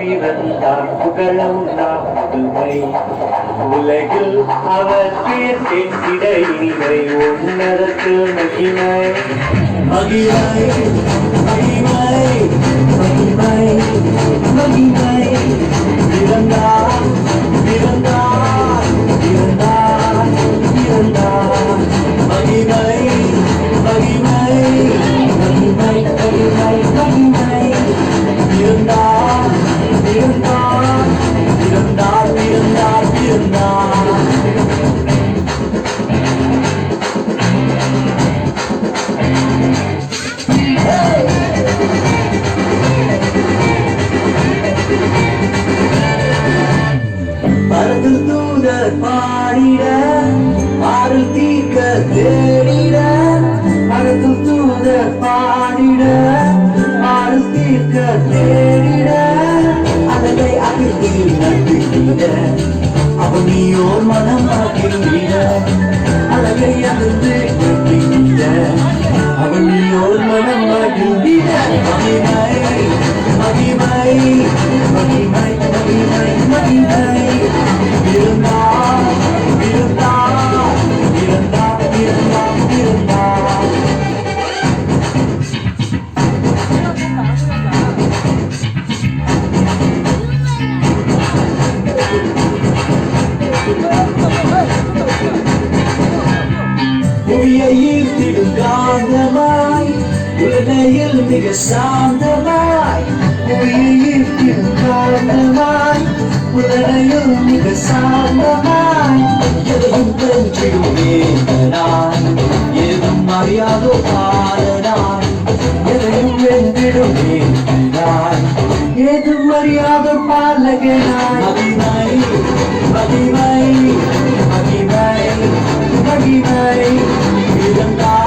பிறந்தார் புகழும் நாம் புதுமை உலகில் அவர் பேர் தேர்ந்திட இனிமை உன்னதத்து மகிமை மகிமை மகிமை மகிமை மகிமை பிறந்தார் பிறந்தார் பிறந்தார் பிறந்தார் மகிமை மகிமை மகிமை மகிமை மகிமை பிறந்தார் பிறந்தார் பிறந்தார் பிறந்தார் பிறந்தார் பரத்தில் தூதர் பாடிட ஆறு தீர்க்க தேடிட பரத்தில் தூதர் பாடிட ஆறு தீர்க்க தேடிட அழகை அகிர்த்தில் நம்பிட அவன் நீயோர் மனம் ஆகிவிட அழகை அகிர்ந்து நம்பிட அவன் நீயோர் மனம் ஆகிவிட மகிமை மகிமை மகிமை மகிமை மகிமை இருந்தார் இருந்தார் இருந்தார் இருந்தார் இருந்தார் புவியை ஈர்த்திடும் காந்தமாய் உலகையில் மிக சாந்தமாய் புவியை ஈர்த்திடும் காந்தமாய் உலகையில் மிக சாந்தமாய் எதையும் வென்றிடும் வேந்தனாய் ஏதும் அறியாதோ பாலனாய் எதையும் வென்றிடும் வேந்தனாய் ஏதும் அறியாதோ பாலகனாய் மகிமை மகிமை மகிமை மகிமை இருந்தார்